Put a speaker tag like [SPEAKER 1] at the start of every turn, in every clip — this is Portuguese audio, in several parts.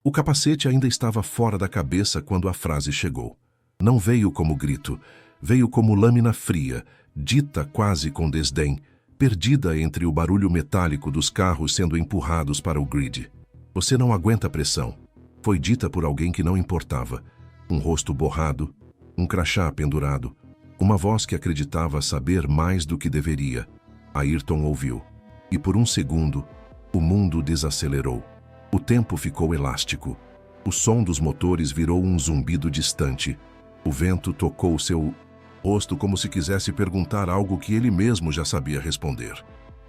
[SPEAKER 1] O capacete ainda estava fora da cabeça quando a frase chegou. Não veio como grito, veio como lâmina fria, dita quase com desdém, perdida entre o barulho metálico dos carros sendo empurrados para o grid. Você não aguenta pressão. Foi dita por alguém que não importava. Um rosto borrado, um crachá pendurado, uma voz que acreditava saber mais do que deveria. Ayrton ouviu. E por um segundo, o mundo desacelerou. O tempo ficou elástico. O som dos motores virou um zumbido distante. O vento tocou seu rosto como se quisesse perguntar algo que ele mesmo já sabia responder.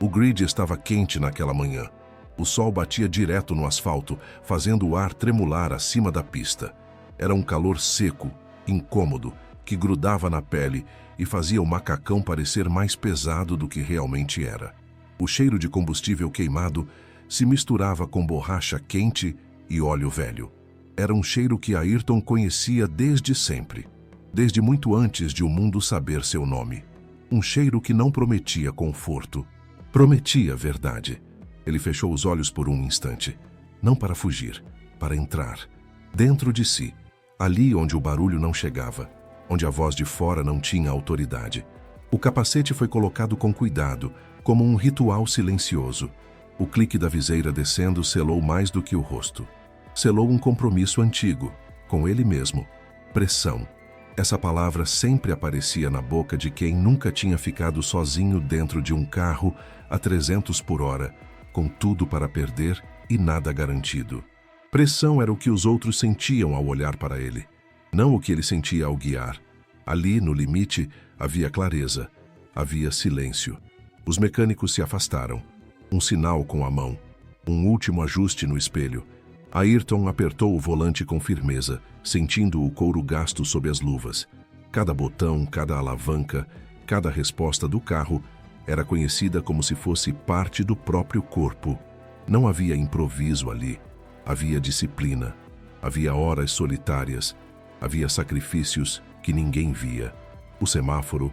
[SPEAKER 1] O grid estava quente naquela manhã. O sol batia direto no asfalto, fazendo o ar tremular acima da pista. Era um calor seco, incômodo, que grudava na pele e fazia o macacão parecer mais pesado do que realmente era. O cheiro de combustível queimado se misturava com borracha quente e óleo velho. Era um cheiro que Ayrton conhecia desde sempre, desde muito antes de o mundo saber seu nome. Um cheiro que não prometia conforto, prometia verdade. Ele fechou os olhos por um instante, não para fugir, para entrar, dentro de si, ali onde o barulho não chegava, onde a voz de fora não tinha autoridade. O capacete foi colocado com cuidado, como um ritual silencioso. O clique da viseira descendo selou mais do que o rosto. Selou um compromisso antigo, com ele mesmo. Pressão. Essa palavra sempre aparecia na boca de quem nunca tinha ficado sozinho dentro de um carro a 300 por hora, com tudo para perder e nada garantido. Pressão era o que os outros sentiam ao olhar para ele, não o que ele sentia ao guiar. Ali, no limite, havia clareza, havia silêncio. Os mecânicos se afastaram. Um sinal com a mão, um último ajuste no espelho. Ayrton apertou o volante com firmeza, sentindo o couro gasto sob as luvas. Cada botão, cada alavanca, cada resposta do carro era conhecida como se fosse parte do próprio corpo. Não havia improviso ali. Havia disciplina. Havia horas solitárias. Havia sacrifícios que ninguém via. O semáforo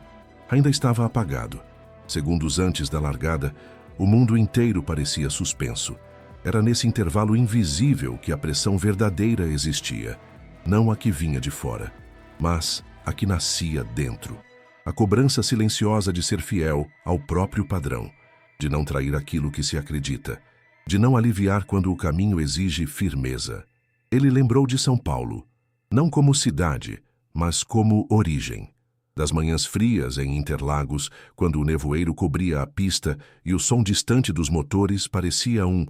[SPEAKER 1] ainda estava apagado. Segundos antes da largada, o mundo inteiro parecia suspenso. Era nesse intervalo invisível que a pressão verdadeira existia. Não a que vinha de fora, mas a que nascia dentro. A cobrança silenciosa de ser fiel ao próprio padrão, de não trair aquilo que se acredita, de não aliviar quando o caminho exige firmeza. Ele lembrou de São Paulo, não como cidade, mas como origem. Das manhãs frias em Interlagos, quando o nevoeiro cobria a pista e o som distante dos motores parecia um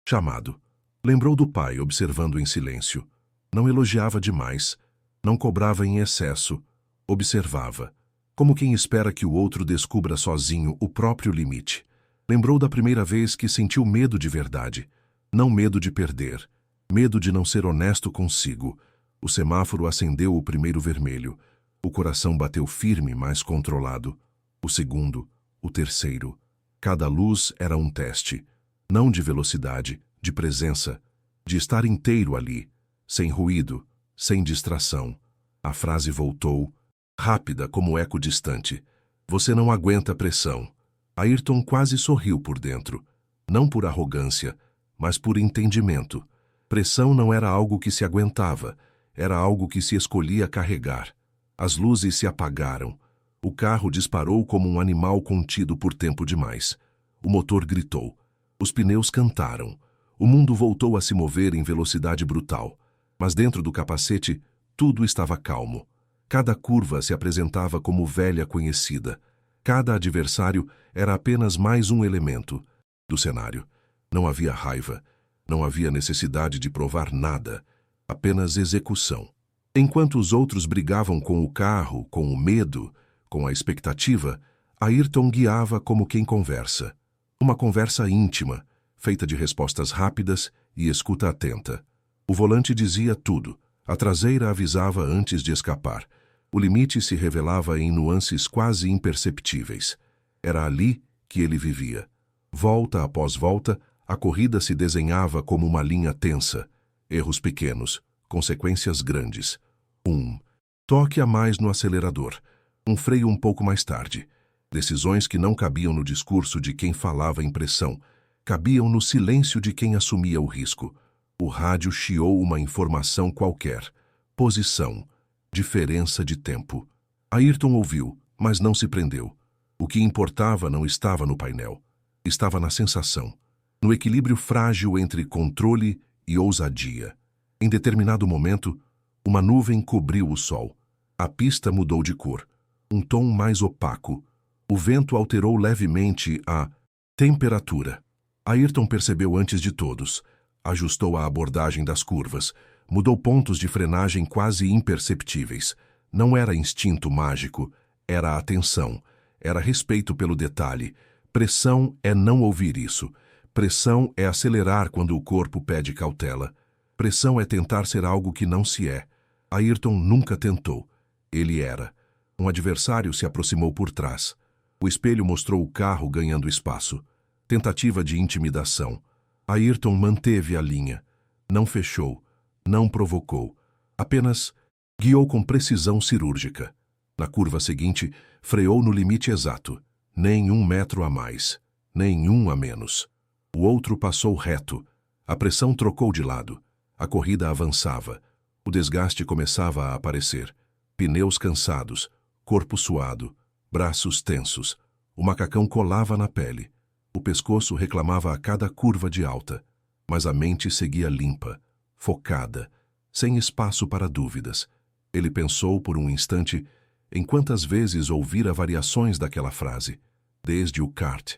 [SPEAKER 1] chamado. Lembrou do pai observando em silêncio. Não elogiava demais, não cobrava em excesso, observava, como quem espera que o outro descubra sozinho o próprio limite. Lembrou da primeira vez que sentiu medo de verdade, não medo de perder, medo de não ser honesto consigo. O semáforo acendeu o primeiro vermelho. O coração bateu firme, mas controlado. O segundo, o terceiro. Cada luz era um teste, não de velocidade, de presença, de estar inteiro ali, sem ruído, sem distração. A frase voltou, rápida como eco distante. Você não aguenta pressão. Ayrton quase sorriu por dentro, não por arrogância, mas por entendimento. Pressão não era algo que se aguentava, era algo que se escolhia carregar. As luzes se apagaram. O carro disparou como um animal contido por tempo demais. O motor gritou. Os pneus cantaram. O mundo voltou a se mover em velocidade brutal. Mas dentro do capacete, tudo estava calmo. Cada curva se apresentava como velha conhecida. Cada adversário era apenas mais um elemento do cenário. Não havia raiva. Não havia necessidade de provar nada. Apenas execução. Enquanto os outros brigavam com o carro, com o medo, com a expectativa, Ayrton guiava como quem conversa. Uma conversa íntima, feita de respostas rápidas e escuta atenta. O volante dizia tudo. A traseira avisava antes de escapar. O limite se revelava em nuances quase imperceptíveis. Era ali que ele vivia. Volta após volta, a corrida se desenhava como uma linha tensa. Erros pequenos, consequências grandes. Um toque a mais no acelerador. Um freio um pouco mais tarde. Decisões que não cabiam no discurso de quem falava em pressão. Cabiam no silêncio de quem assumia o risco. O rádio chiou uma informação qualquer. Posição. Diferença de tempo. Ayrton ouviu, mas não se prendeu. O que importava não estava no painel. Estava na sensação. No equilíbrio frágil entre controle e ousadia. Em determinado momento, uma nuvem cobriu o sol. A pista mudou de cor. Um tom mais opaco. O vento alterou levemente a temperatura. Ayrton percebeu antes de todos. Ajustou a abordagem das curvas. Mudou pontos de frenagem quase imperceptíveis. Não era instinto mágico. Era atenção. Era respeito pelo detalhe. Pressão é não ouvir isso. Pressão é acelerar quando o corpo pede cautela. Pressão é tentar ser algo que não se é. Ayrton nunca tentou. Ele era. Um adversário se aproximou por trás. O espelho mostrou o carro ganhando espaço. Tentativa de intimidação. Ayrton manteve a linha. Não fechou. Não provocou. Apenas guiou com precisão cirúrgica. Na curva seguinte, freou no limite exato. Nem 1 metro a mais. Nem 1 a menos. O outro passou reto. A pressão trocou de lado. A corrida avançava. O desgaste começava a aparecer. Pneus cansados, corpo suado, braços tensos. O macacão colava na pele. O pescoço reclamava a cada curva de alta. Mas a mente seguia limpa, focada, sem espaço para dúvidas. Ele pensou por um instante em quantas vezes ouvira variações daquela frase. Desde o kart,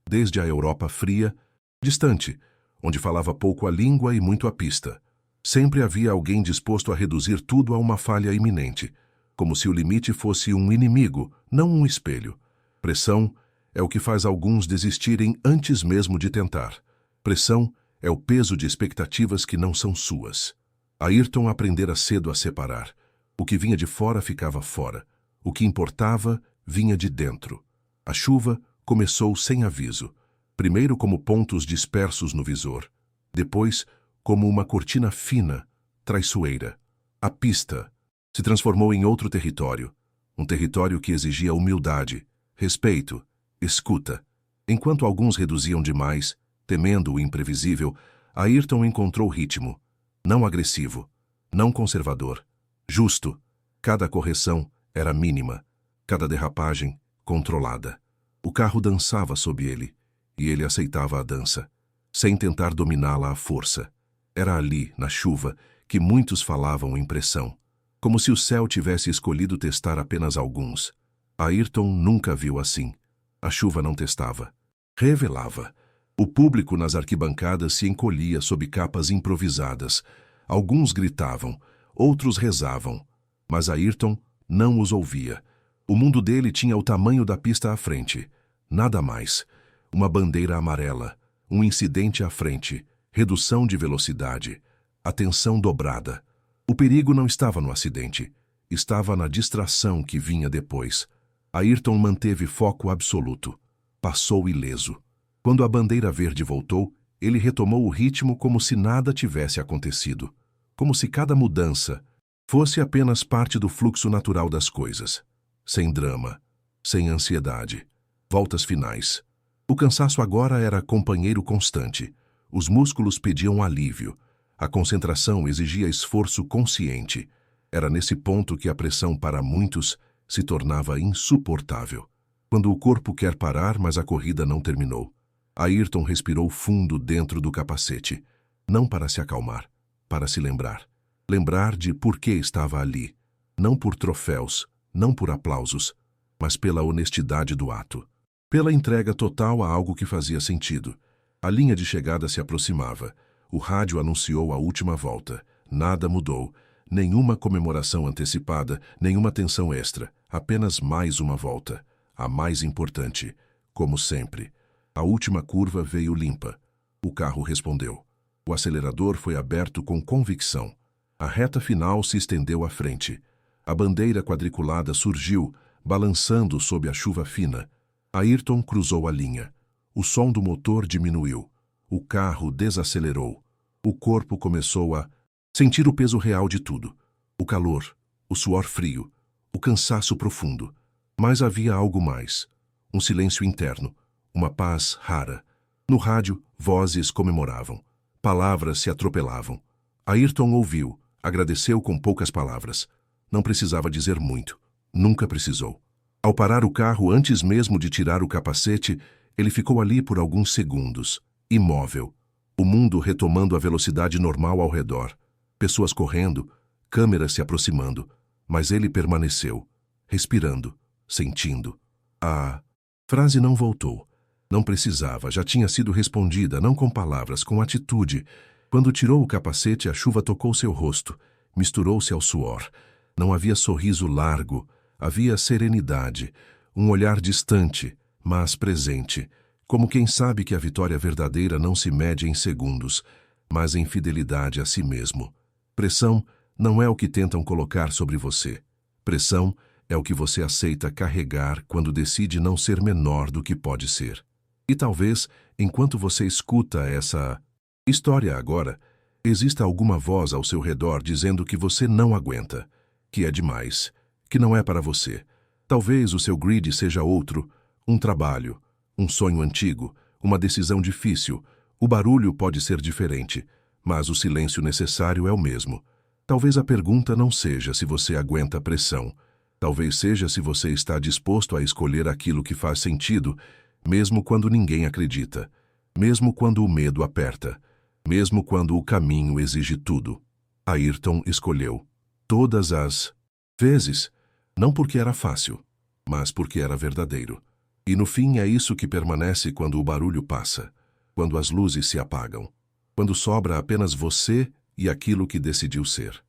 [SPEAKER 1] desde a Europa fria, distante, onde falava pouco a língua e muito a pista. Sempre havia alguém disposto a reduzir tudo a uma falha iminente, como se o limite fosse um inimigo, não um espelho. Pressão é o que faz alguns desistirem antes mesmo de tentar. Pressão é o peso de expectativas que não são suas. Ayrton aprendera cedo a separar. O que vinha de fora ficava fora. O que importava vinha de dentro. A chuva começou sem aviso. Primeiro como pontos dispersos no visor. Depois como uma cortina fina, traiçoeira. A pista se transformou em outro território. Um território que exigia humildade, respeito, escuta. Enquanto alguns reduziam demais, temendo o imprevisível, Ayrton encontrou ritmo. Não agressivo, não conservador. Justo. Cada correção era mínima. Cada derrapagem, controlada. O carro dançava sob ele, e ele aceitava a dança, sem tentar dominá-la à força. Era ali, na chuva, que muitos falavam em pressão, como se o céu tivesse escolhido testar apenas alguns. Ayrton nunca viu assim. A chuva não testava, revelava. O público nas arquibancadas se encolhia sob capas improvisadas. Alguns gritavam, outros rezavam, mas Ayrton não os ouvia. O mundo dele tinha o tamanho da pista à frente. Nada mais. Uma bandeira amarela, um incidente à frente, redução de velocidade, atenção dobrada. O perigo não estava no acidente, estava na distração que vinha depois. Ayrton manteve foco absoluto. Passou ileso. Quando a bandeira verde voltou, ele retomou o ritmo como se nada tivesse acontecido. Como se cada mudança fosse apenas parte do fluxo natural das coisas. Sem drama, sem ansiedade. Voltas finais. O cansaço agora era companheiro constante. Os músculos pediam alívio. A concentração exigia esforço consciente. Era nesse ponto que a pressão para muitos se tornava insuportável. Quando o corpo quer parar, mas a corrida não terminou. Ayrton respirou fundo dentro do capacete. Não para se acalmar, para se lembrar. Lembrar de por que estava ali. Não por troféus, não por aplausos, mas pela honestidade do ato. Pela entrega total a algo que fazia sentido. A linha de chegada se aproximava. O rádio anunciou a última volta. Nada mudou. Nenhuma comemoração antecipada, nenhuma tensão extra. Apenas mais uma volta. A mais importante. Como sempre. A última curva veio limpa. O carro respondeu. O acelerador foi aberto com convicção. A reta final se estendeu à frente. A bandeira quadriculada surgiu, balançando sob a chuva fina. Ayrton cruzou a linha. O som do motor diminuiu. O carro desacelerou. O corpo começou a sentir o peso real de tudo. O calor, o suor frio, o cansaço profundo. Mas havia algo mais. Um silêncio interno, uma paz rara. No rádio, vozes comemoravam. Palavras se atropelavam. Ayrton ouviu, agradeceu com poucas palavras. Não precisava dizer muito. Nunca precisou. Ao parar o carro, antes mesmo de tirar o capacete, ele ficou ali por alguns segundos, imóvel. O mundo retomando a velocidade normal ao redor. Pessoas correndo, câmeras se aproximando. Mas ele permaneceu, respirando, sentindo. A frase não voltou. Não precisava, já tinha sido respondida, não com palavras, com atitude. Quando tirou o capacete, a chuva tocou seu rosto, misturou-se ao suor. Não havia sorriso largo, havia serenidade, um olhar distante, mas presente, como quem sabe que a vitória verdadeira não se mede em segundos, mas em fidelidade a si mesmo. Pressão não é o que tentam colocar sobre você. Pressão é o que você aceita carregar quando decide não ser menor do que pode ser. E talvez, enquanto você escuta essa história agora, exista alguma voz ao seu redor dizendo que você não aguenta, que é demais, que não é para você. Talvez o seu grid seja outro, um trabalho, um sonho antigo, uma decisão difícil. O barulho pode ser diferente, mas o silêncio necessário é o mesmo. Talvez a pergunta não seja se você aguenta a pressão. Talvez seja se você está disposto a escolher aquilo que faz sentido, mesmo quando ninguém acredita, mesmo quando o medo aperta, mesmo quando o caminho exige tudo. Ayrton escolheu. Todas as vezes, não porque era fácil, mas porque era verdadeiro. E no fim é isso que permanece quando o barulho passa, quando as luzes se apagam, quando sobra apenas você e aquilo que decidiu ser.